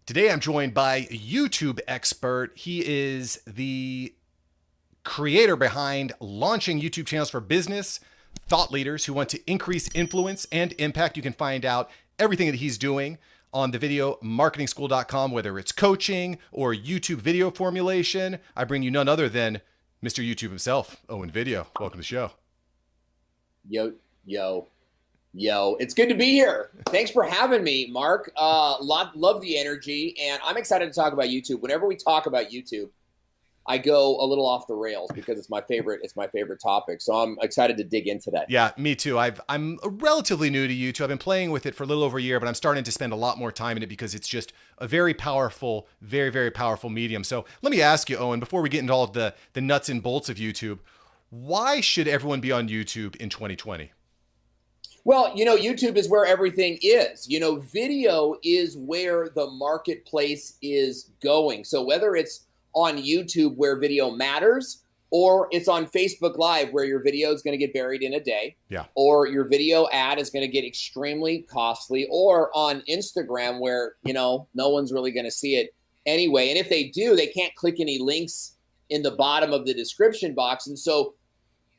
Today I'm joined by a YouTube expert. He is the creator behind launching YouTube channels for business thought leaders who want to increase influence and impact. You can find out everything that he's doing on the videomarketingschool.com, whether it's coaching or YouTube video formulation. I bring you none other than Mr. YouTube himself, Owen Video. Welcome to the show. Yo, it's good to be here. Thanks for having me, Mark. Love the energy, and I'm excited to talk about YouTube. Whenever we talk about YouTube, I go a little off the rails because it's my favorite topic. So I'm excited to dig in today. Yeah, me too. I'm relatively new to YouTube. I've been playing with it for a little over a year, but I'm starting to spend a lot more time in it because it's just a very powerful, very powerful medium. So let me ask you, Owen, before we get into all of the nuts and bolts of YouTube, why should everyone be on YouTube in 2020? Well, YouTube is where everything is. Video is where the marketplace is going. So whether it's on YouTube where video matters, or it's on Facebook Live where your video is going to get buried in a day, or your video ad is going to get extremely costly, or on Instagram where, no one's really going to see it anyway. And if they do, they can't click any links in the bottom of the description box. And so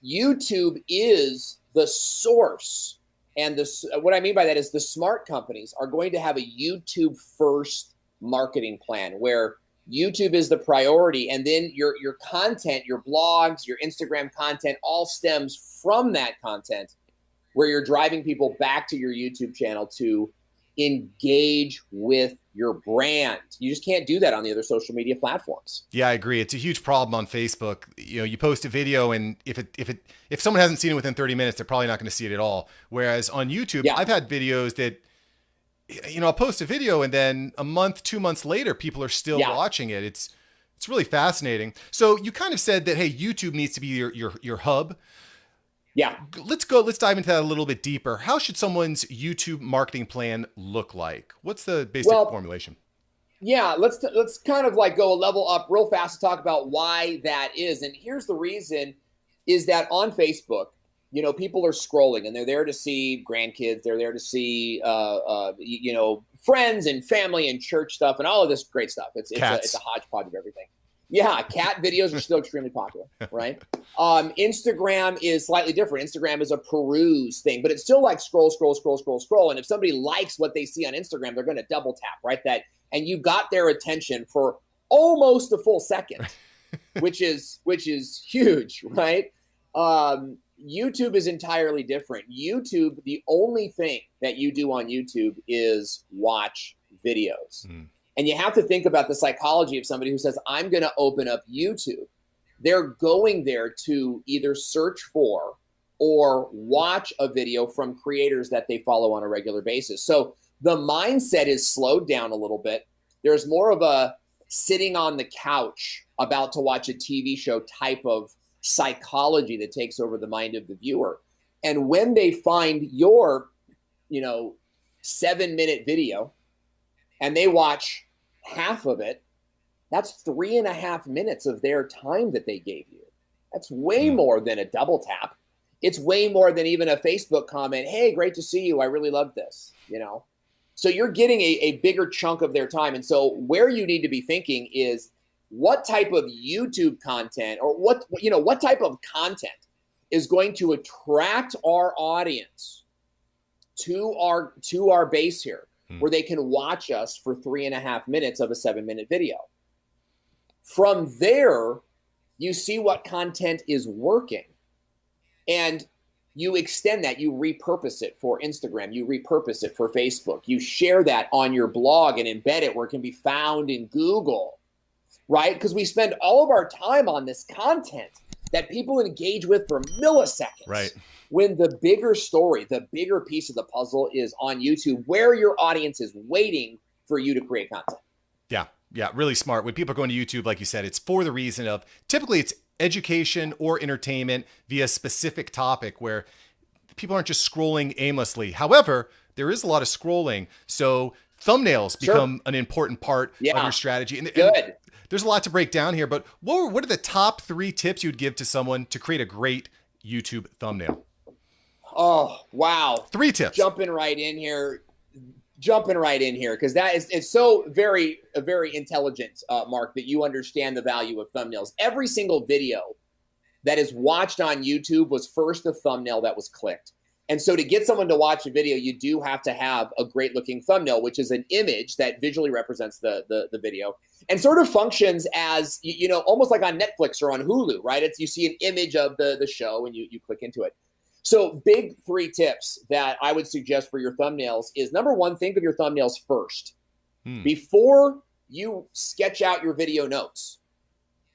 YouTube is the source. And what I mean by that is the smart companies are going to have a YouTube first marketing plan where YouTube is the priority. And then your content, your blogs, your Instagram content all stems from that content where you're driving people back to your YouTube channel to engage with your brand. You just can't do that on the other social media platforms. Yeah, I agree. It's a huge problem on Facebook. You post a video, and if someone hasn't seen it within 30 minutes, they're probably not going to see it at all. Whereas on YouTube, I've had videos that, I'll post a video and then a month, 2 months later, people are still watching it. It's really fascinating. So you kind of said that, hey, YouTube needs to be your hub. Yeah. Let's dive into that a little bit deeper. How should someone's YouTube marketing plan look like? What's the basic formulation? Yeah, let's kind of like go a level up real fast to talk about why that is. And here's the reason is that on Facebook, people are scrolling and they're there to see grandkids. They're there to see, friends and family and church stuff and all of this great stuff. It's a hodgepodge of everything. Yeah, cat videos are still extremely popular, right? Instagram is slightly different. Instagram is a peruse thing, but it's still like scroll. And if somebody likes what they see on Instagram, they're going to double tap, right? And you got their attention for almost a full second, which is huge, right? YouTube is entirely different. YouTube, the only thing that you do on YouTube is watch videos. And you have to think about the psychology of somebody who says, I'm going to open up YouTube. They're going there to either search for or watch a video from creators that they follow on a regular basis. So the mindset is slowed down a little bit. There's more of a sitting on the couch about to watch a TV show type of psychology that takes over the mind of the viewer. And when they find your, 7-minute video and they watch half of it, that's 3.5 minutes of their time that they gave you. That's way more than a double tap. It's way more than even a Facebook comment. Hey, great to see you. I really love this, So you're getting a bigger chunk of their time. And so where you need to be thinking is what type of YouTube content or what type of content is going to attract our audience to our base here, where they can watch us for 3.5 minutes of a 7-minute video. From there, you see what content is working and you extend that, you repurpose it for Instagram, you repurpose it for Facebook, you share that on your blog and embed it where it can be found in Google, right? Because we spend all of our time on this content that people engage with for milliseconds. Right. When the bigger story, the bigger piece of the puzzle is on YouTube, where your audience is waiting for you to create content. Yeah, really smart. When people are going to YouTube, like you said, it's for the reason of typically it's education or entertainment via specific topic where people aren't just scrolling aimlessly. However, there is a lot of scrolling. So thumbnails become an important part of your strategy. And there's a lot to break down here, but what are the top 3 tips you'd give to someone to create a great YouTube thumbnail? Oh, wow. 3 tips. Jumping right in here. jumping right in here because it's so very intelligent, Mark, that you understand the value of thumbnails. Every single video that is watched on YouTube was first a thumbnail that was clicked. And so to get someone to watch a video, you do have to have a great looking thumbnail, which is an image that visually represents the video and sort of functions as, almost like on Netflix or on Hulu, right? You see an image of the show and you click into it. So big 3 tips that I would suggest for your thumbnails is, number 1, think of your thumbnails first. Before you sketch out your video notes,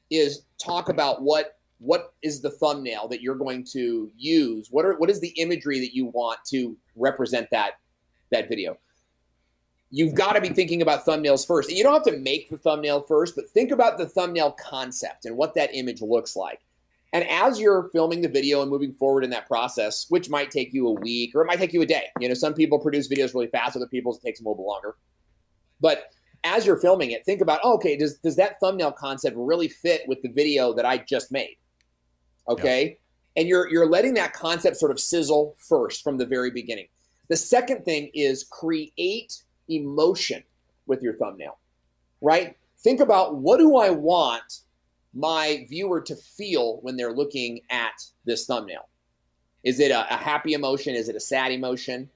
is talk about what is the thumbnail that you're going to use? What is the imagery that you want to represent that video? You've got to be thinking about thumbnails first. And you don't have to make the thumbnail first, but think about the thumbnail concept and what that image looks like. And as you're filming the video and moving forward in that process, which might take you a week or it might take you a day. Some people produce videos really fast, other people it takes them a little bit longer. But as you're filming it, think about, okay, does that thumbnail concept really fit with the video that I just made? Okay. Yep. And you're letting that concept sort of sizzle first from the very beginning. The second thing is create emotion with your thumbnail, right? Think about, what do I want my viewer to feel when they're looking at this thumbnail? Is it a happy emotion? Is it a sad emotion?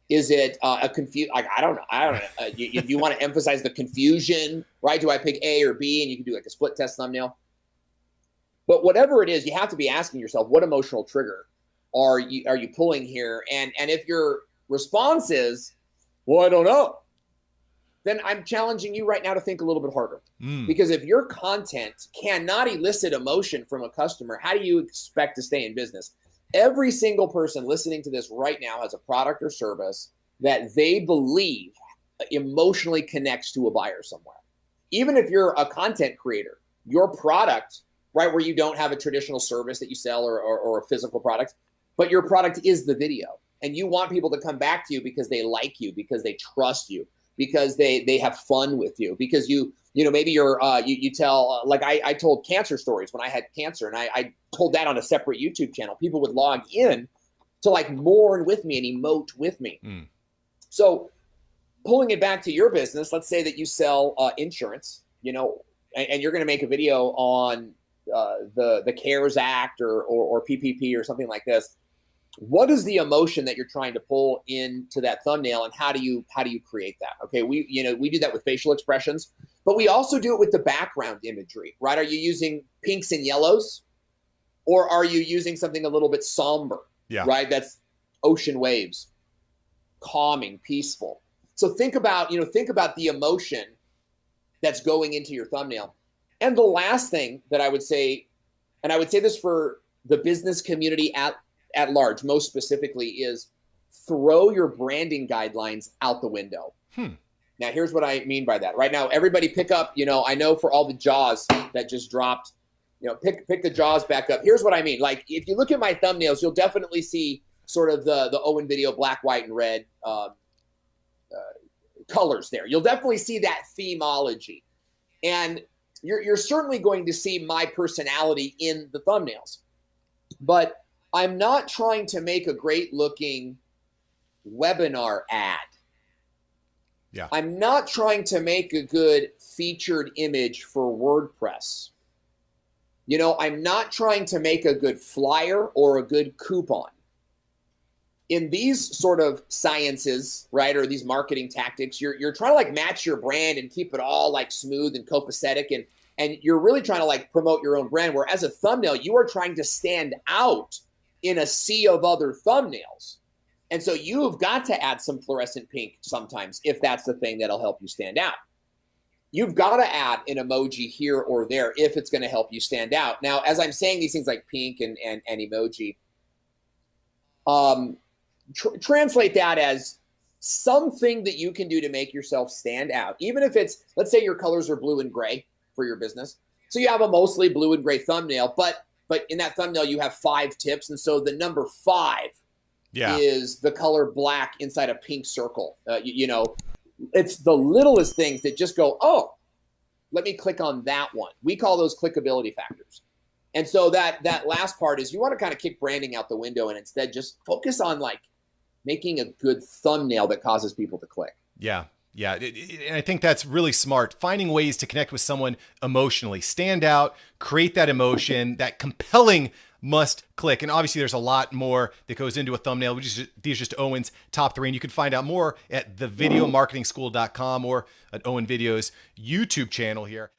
Is it a confused? Like, I don't know. You want to emphasize the confusion, right? Do I pick A or B? And you can do like a split test thumbnail. But whatever it is, you have to be asking yourself, what emotional trigger are you pulling here? And if your response is, well, I don't know, then I'm challenging you right now to think a little bit harder. Because if your content cannot elicit emotion from a customer, how do you expect to stay in business? Every single person listening to this right now has a product or service that they believe emotionally connects to a buyer somewhere. Even if you're a content creator, your product, right, where you don't have a traditional service that you sell or a physical product, but your product is the video. And you want people to come back to you because they like you, because they trust you, because they have fun with you, because maybe you tell, like I told cancer stories when I had cancer, and I told that on a separate YouTube channel. People would log in to like mourn with me and emote with me. So pulling it back to your business, let's say that you sell insurance, and you're going to make a video on the CARES Act or PPP or something like this. What is the emotion that you're trying to pull into that thumbnail, and how do you create that? Okay, we do that with facial expressions, but we also do it with the background imagery, right? Are you using pinks and yellows, or are you using something a little bit somber? Yeah. Right? That's ocean waves, calming, peaceful. So think about the emotion that's going into your thumbnail. And the last thing that I would say, and I would say this for the business community at large, most specifically, is throw your branding guidelines out the window. Now, here's what I mean by that. Right now, everybody pick up, I know for all the jaws that just dropped, pick the jaws back up. Here's what I mean. Like, if you look at my thumbnails, you'll definitely see sort of the Owen video, black, white, and red colors there. You'll definitely see that themology. And you're certainly going to see my personality in the thumbnails. But I'm not trying to make a great looking webinar ad. Yeah. I'm not trying to make a good featured image for WordPress. I'm not trying to make a good flyer or a good coupon. In these sort of sciences, right, or these marketing tactics, you're trying to like match your brand and keep it all like smooth and copacetic, and you're really trying to like promote your own brand, where as a thumbnail, you are trying to stand out in a sea of other thumbnails. And so you've got to add some fluorescent pink sometimes if that's the thing that'll help you stand out. You've got to add an emoji here or there if it's going to help you stand out. Now, as I'm saying these things like pink and emoji, translate that as something that you can do to make yourself stand out. Even if it's, let's say your colors are blue and gray for your business. So you have a mostly blue and gray thumbnail, but in that thumbnail, you have 5 tips. And so the number 5 is the color black inside a pink circle. It's the littlest things that just go, oh, let me click on that one. We call those clickability factors. And so that last part is you want to kind of kick branding out the window and instead just focus on like making a good thumbnail that causes people to click. Yeah. Yeah. And I think that's really smart. Finding ways to connect with someone emotionally, stand out, create that emotion, that compelling must click. And obviously there's a lot more that goes into a thumbnail. These are just Owen's top 3. And you can find out more at thevideomarketingschool.com or at Owen Video's YouTube channel here.